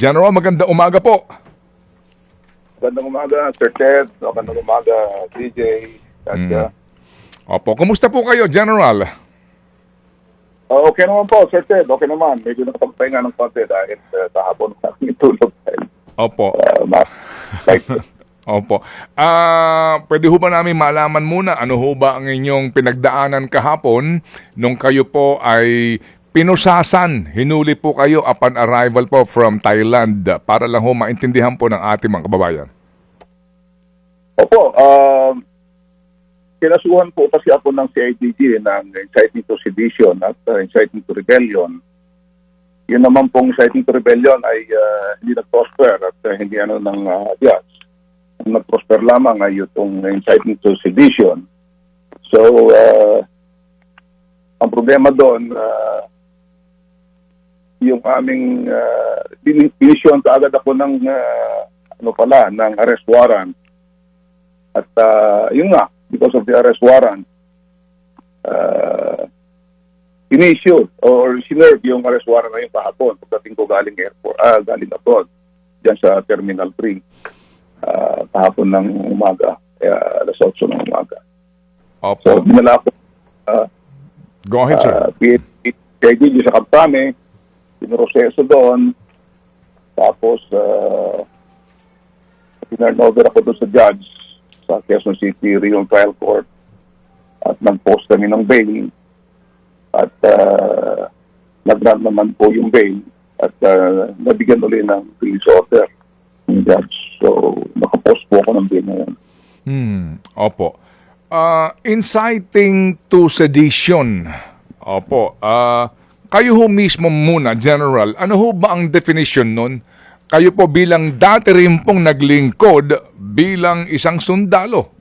General, magandang umaga po. Magandang umaga, Sir Ted. Magandang umaga, DJ. Opo, kumusta po kayo, General? Okay naman po, Sir Ted. Okay naman. Medyo nakapagpahinga ng konti dahil sa hapon namin itulog. Opo. Like, Opo. Pwede ho ba namin malaman muna ano ho ba ang inyong pinagdaanan kahapon nung kayo po ay pinusasan, hinuli po kayo upon arrival po from Thailand para lang ho maintindihan po ng ating mga kababayan? Opo, kinasuhan po kasi ako ng CIDG ng inciting to sedition at inciting to rebellion. Yun naman pong inciting to rebellion ay hindi nag-prosper at hindi ng judge. Ang nag-prosper lamang ay itong inciting to sedition. So, ang problema doon, yung aming inisyon kaagad ako ng ng arrest warrant. At yun nga, because of the arrest warrant, in-issue or sinerve yung arrest warrant na yung kahapon pagdating ko galing airport, galing abroad, dyan sa Terminal 3, kahapon ng umaga, alas 8 ng umaga. Opo. So, dinala ko Go ahead, sir. PIDG sa Kaptame, pinroseso doon, tapos pinarnover ako doon sa judge sa Quezon City Regional Trial Court at nag-post kami ng bail at nag-grant naman po yung bail at nabigyan ulit ng release order ng judge. So, nakapost po ako ng bail na yan. Opo. Inciting to sedition. Opo. Kayo ho mismo muna, General, ano ho ba ang definition nun? Kayo po bilang dati rin pong naglingkod bilang isang sundalo.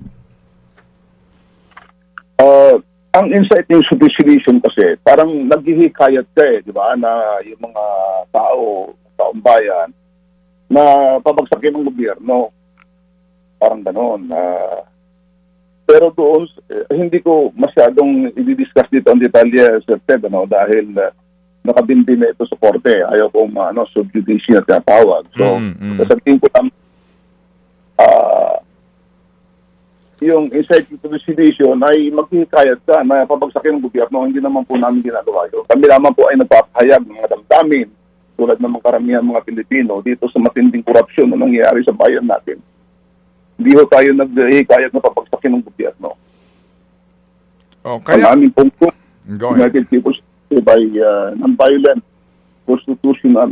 Ang inciting to sedition kasi, parang naghihikayat ka di ba, na yung mga taong bayan, na pabagsakin ng gobyerno. Parang gano'n. Pero doon, hindi ko masyadong i-discuss dito ang detalye, Sir Ted, dahil nakabindi na ito sa korte. Ayaw kong subjudice na tinatawag. So, sasabihin ko lang, yung inciting to sedition ay maghihikayat ka na pabagsakin ng gobyerno. Hindi naman po namin ginagawa yun. Kami naman po ay nagpapahayag ng mga damdamin tulad ng mga karamihan mga Pilipino dito sa matinding korupsyon na nangyayari sa bayan natin. Hindi ho tayo naghihikayat na papagsakin ng gobyerno. Kaya, ang aming punto, go ahead. United People's by non-violent, constitutional,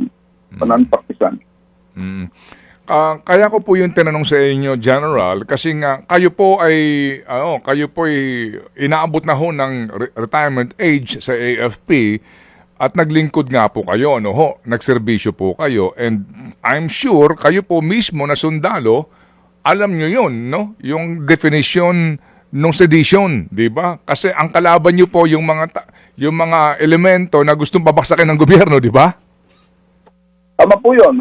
non-partisan. Kaya ko po yung tinanong sa inyo, General, kasi nga kayo po ay inaabot na ho ng retirement age sa AFP at naglingkod nga po kayo, nagserbisyo po kayo, and I'm sure kayo po mismo na sundalo, alam nyo yun, yung definition ng sedition, di ba? Kasi ang kalaban nyo po yung mga elemento na gustong babaksakin ng gobyerno, di ba? Tama po yun.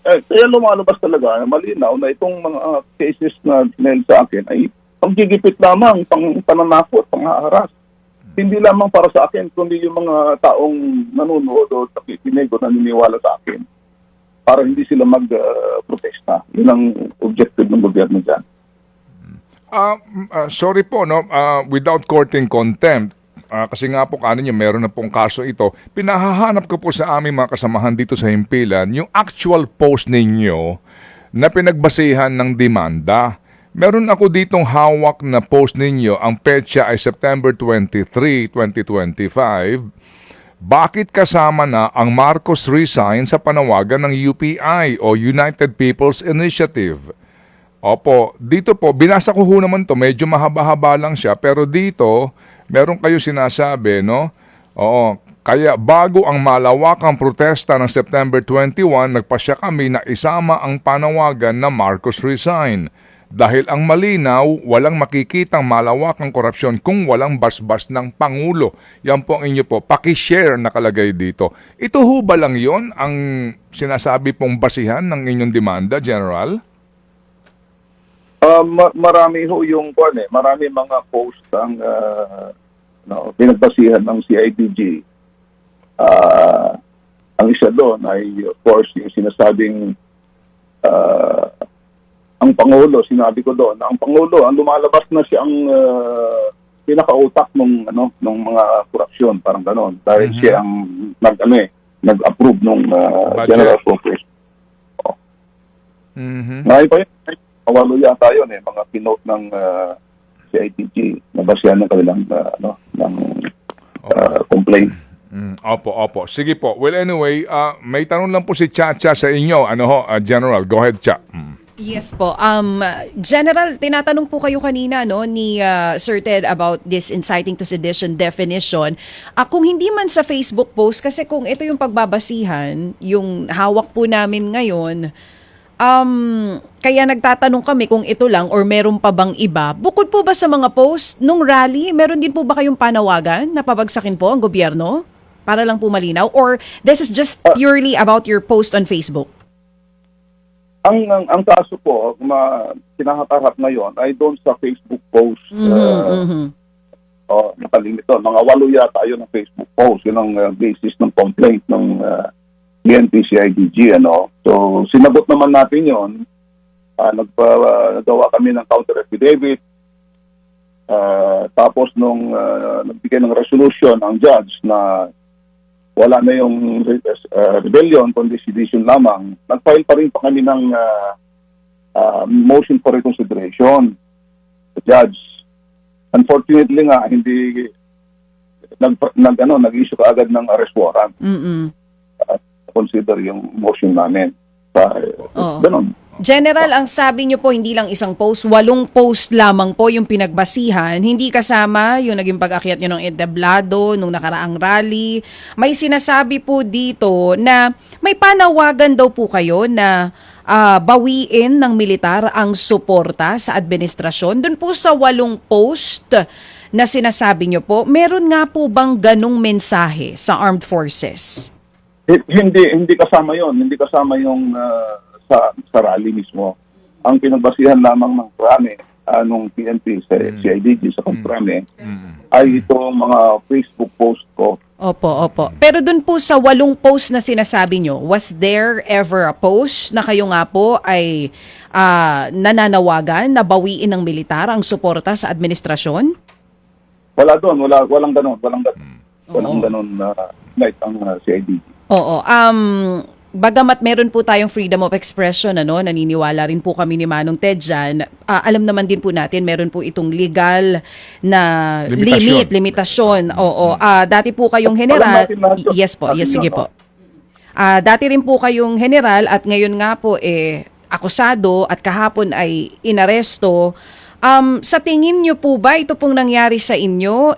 Kaya lumalabas talaga, malinaw na itong mga cases na nail sa akin ay panggigipit lamang, pananakot, panghaharas. Hindi lamang para sa akin, kundi yung mga taong nanonood o nakikinig o naniniwala sa akin para hindi sila mag-protesta. Yun ang objective ng gobyerno dyan. Sorry po, without courting contempt, kasi nga po kanin niyo, meron na pong kaso ito, pinahahanap ko po sa aming mga kasamahan dito sa himpilan, yung actual post ninyo na pinagbasihan ng demanda. Meron ako ditong hawak na post ninyo, ang petsa ay September 23, 2025, bakit kasama na ang Marcos resign sa panawagan ng UPI o United People's Initiative? Opo, dito po, binasa ko ho naman to, medyo mahaba-haba lang siya, pero dito, meron kayo sinasabi, Oo, kaya bago ang malawakang protesta ng September 21, nagpasya kami na isama ang panawagan na Marcos resign. Dahil ang malinaw, walang makikitang malawakang korupsyon kung walang basbas ng Pangulo. Yan po ang inyo po. Paki-share nakalagay dito. Ito ho ba lang yon ang sinasabi pong basihan ng inyong demanda, General? Marami ho yung marami mga post ang pinagbasihan ng CIDG. Ang isa doon ay, of course, yung sinasabing ang Pangulo, sinabi ko doon, na ang Pangulo, ang lumalabas na siyang pinakautak nung mga korupsyon, parang gano'n. Dahil siya ang nag-approve nung General Appropriation. Ngayon pa yun, mawalo yata yun mga pinote ng CIDG na basihan ng kanilang complaint. Opo. Sige po. Well, anyway, may tanong lang po si Chacha sa inyo. General? Go ahead, Cha. Yes po. General, tinatanong po kayo kanina ni Sir Ted about this inciting to sedition definition. Kung hindi man sa Facebook post, kasi kung ito yung pagbabasihan, yung hawak po namin ngayon, kaya nagtatanong kami kung ito lang or meron pa bang iba. Bukod po ba sa mga post nung rally, meron din po ba kayong panawagan na pabagsakin po ang gobyerno? Para lang po malinaw? Or this is just purely about your post on Facebook? Ang kaso po, kinahatarap ngayon ay doon sa Facebook post. Nakalimit doon. Mga 8 yata yun ang Facebook post. Yun ang basis ng complaint ng PNP-CIDG. So, sinagot naman natin yun. Nagawa kami ng counter affidavit. Tapos nung nagbigay ng resolution ang judge na wala na yung rebellion, kundi sedition lamang, nag-file pa rin pa kami ng motion for reconsideration. The judge, unfortunately nga, hindi nag-issue ka agad ng arrest warrant. Consider yung motion namin. Ganon. General, ang sabi niyo po, hindi lang isang post, 8 post lamang po yung pinagbasihan. Hindi kasama yung naging pag-akyat niyo ng entablado, nung nakaraang rally. May sinasabi po dito na may panawagan daw po kayo na bawiin ng militar ang suporta sa administrasyon. Doon po sa 8 post na sinasabi niyo po, meron nga po bang ganong mensahe sa armed forces? Hindi kasama yon. Hindi kasama yung sa rally mismo. Ang pinagbasihan lamang ng krami nung PNP sa CIDG sa krami ay itong mga Facebook post ko. Opo. Pero dun po sa 8 post na sinasabi nyo, was there ever a post na kayo nga po ay nananawagan na bawiin ng militar ang suporta sa administrasyon? Wala doon. Walang ganon. Walang ganon na night ang CIDG. Oo. Bagamat meron po tayong freedom of expression, naniniwala rin po kami ni Manong Ted dyan, alam naman din po natin, meron po itong legal na limitasyon. Oo. Dati po kayong general. Yes po, sige po. Dati rin po kayong general at ngayon nga po akusado at kahapon ay inaresto. Sa tingin nyo po ba ito pong nangyari sa inyo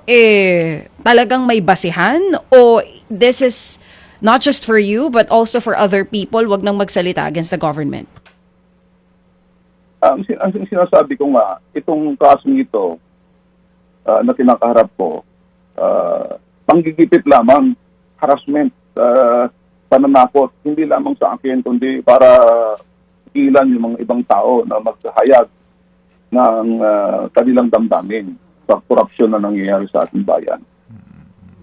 talagang may basihan o this is not just for you, but also for other people, wag nang magsalita against the government? Ang sinasabi ko nga, itong kasong ito na kinakaharap ko, panggigipit lamang, harassment, pananakot, hindi lamang sa akin, kundi para ilan yung mga ibang tao na maghahayag ng kanilang damdamin sa korupsyon na nangyayari sa ating bayan.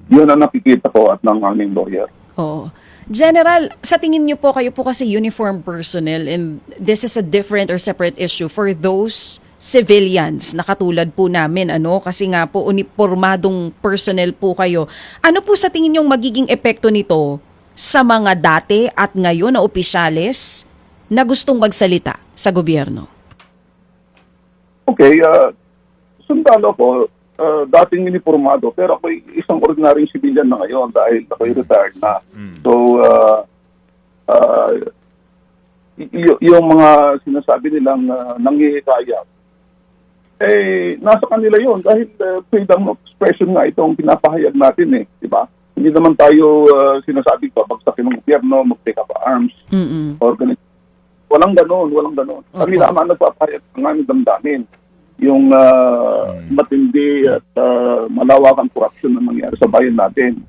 Yun ang nakikita ko at ng aming lawyer. Oo. General, sa tingin niyo po, kayo po kasi uniform personnel and this is a different or separate issue for those civilians na katulad po namin, kasi nga po uniformadong personnel po kayo. Ano po sa tingin niyong magiging epekto nito sa mga dati at ngayon na opisyales na gustong magsalita sa gobyerno? Okay, sundalo ko, dating uniformado, pero ako'y isang ordinaryong civilian na ngayon dahil ako'y retired na. So, yung mga sinasabi nilang nanghihikayat, nasa kanila yun dahil freedom of expression nga itong pinapahayag natin di ba? Hindi naman tayo sinasabi pa, bagsakin ng gobyerno, mag-take up arms, or ganito. Walang ganon. Kami naman nagpapahayag ng aming damdamin. Yung matindi at malawakang korupsyon na mangyari sa bayan natin.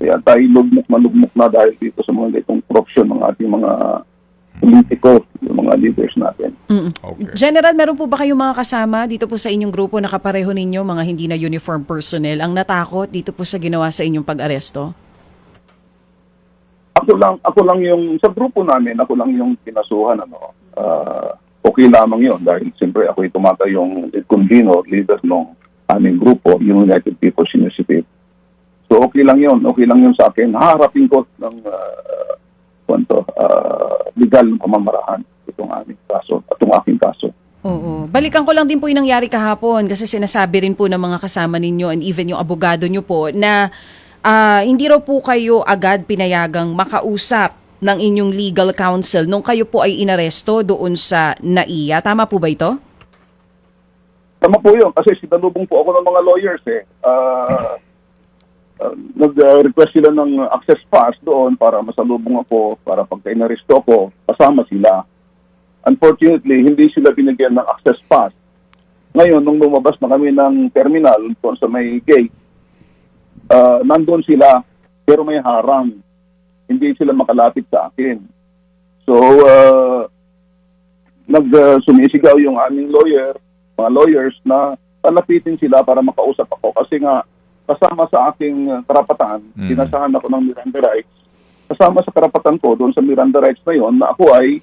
Kaya tayo lugmok na dahil dito sa mga itong korupsyon ng ating mga politiko, yung mga leaders natin. Okay. General, meron po ba kayong mga kasama dito po sa inyong grupo na kapareho ninyo, mga hindi na uniform personnel, ang natakot dito po sa ginawa sa inyong pag-aresto? ako lang yung sa grupo namin, ako lang yung pinasuhan, ano. Okay lamang 'yon dahil siyempre ako tumatayong convener, leader ng aming grupo, yung United People's Initiative. So okay lang 'yon sa akin. Haharapin ko ng legal na pamamaraan itong aming kaso at itong aking kaso. Oo. Balikan ko lang din po yung nangyari kahapon kasi sinasabi rin po ng mga kasama ninyo and even yung abogado nyo po na hindi raw po kayo agad pinayagang makausap ng inyong legal counsel nung kayo po ay inaresto doon sa NAIA. Tama po ba ito? Tama po yun kasi sinalubong po ako ng mga lawyers nag-request sila ng access pass doon para masalubong ako para pagka inaresto ko, kasama sila. Unfortunately, hindi sila binigyan ng access pass. Ngayon, nung lumabas na kami ng terminal doon sa may gate, nandun sila pero may harang. Hindi sila makalapit sa akin. So, sumisigaw yung aming mga lawyers na palapitin sila para makausap ako. Kasi nga, kasama sa aking karapatan, sinasahan ako ng Miranda rights, kasama sa karapatan ko doon sa Miranda rights na yon na ako ay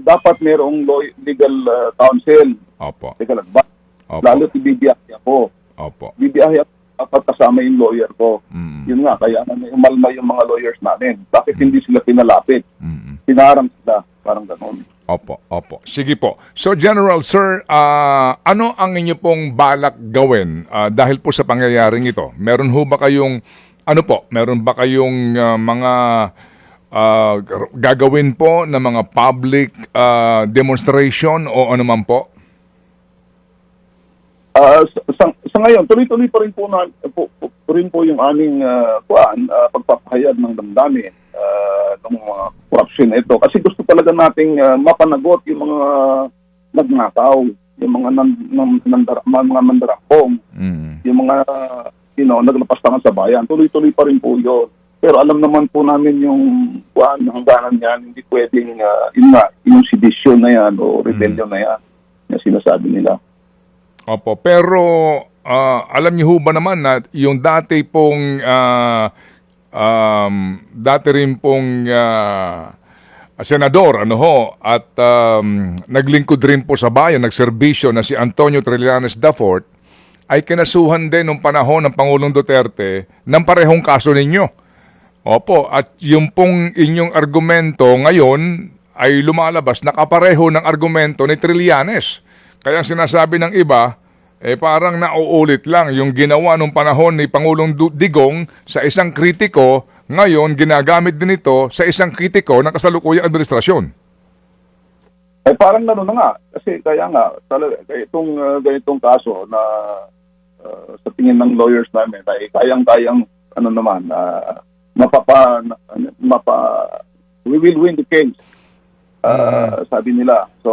dapat mayroong legal counsel. Opo. Legal advice. Opo. Lalo bibiyahe ako. Opo. Bibiyahe ako dapat kasama yung lawyer ko. Yun nga, kaya umalma yung mga lawyers namin. Bakit hindi sila pinalapit? Pinarang sila. Parang gano'n. Opo, opo. Sige po. So, General, sir, ano ang inyo pong balak gawin dahil po sa pangyayaring ito? Meron ba kayong mga gagawin po na mga public demonstration o ano man po? Sa ngayon, tuloy-tuloy pa rin po yung aming pagpapahayag ng damdamin ng mga corruption na ito. Kasi gusto talaga nating mapanagot yung mga nagnakaw, yung mga mga mandarapong, yung mga naglapastangan sa bayan. Tuloy-tuloy pa rin po yun. Pero alam naman po namin yung hangganan yan, hindi pwedeng yung sedition na yan o rebellion na yan na sinasabi nila. Opo, pero alam niyo ho ba naman na yung dati rin pong senador at naglingkod rin po sa bayan, nagserbisyo na si Antonio Trillanes Dafort ay kinasuhan din nung panahon ng Pangulong Duterte ng parehong kaso ninyo. Opo, at yung pong inyong argumento ngayon ay lumalabas nakapareho ng argumento ni Trillanes. Kaya sinasabi ng iba, parang nauulit lang yung ginawa nung panahon ni Pangulong Digong sa isang kritiko, ngayon ginagamit din ito sa isang kritiko ng kasalukuyang administrasyon. Parang gano'n na nga. Kasi kaya nga, talaga, itong ganitong kaso na sa tingin ng lawyers namin, ay kayang-kayang we will win the case, sabi nila. So,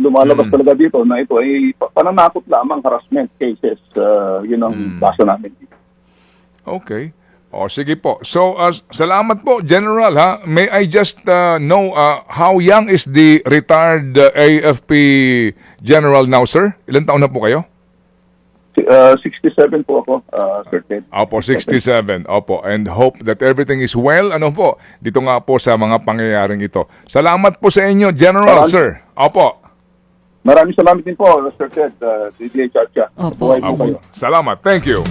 lumalabas talaga dito na ito ay pananakot lamang, harassment cases. Yun ang kaso namin dito. Okay. O, sige po. So, salamat po, General. May I just know how young is the retired AFP General now, sir? Ilan taon na po kayo? 67 po ako, Sir Ted. Opo, 67. Opo, and hope that everything is well. Dito nga po sa mga pangyayaring ito. Salamat po sa inyo, General, sir. Opo. Maraming salamat din po, Sir Ted, DJ Chacha. Opo. Buhay po kayo. Salamat. Thank you.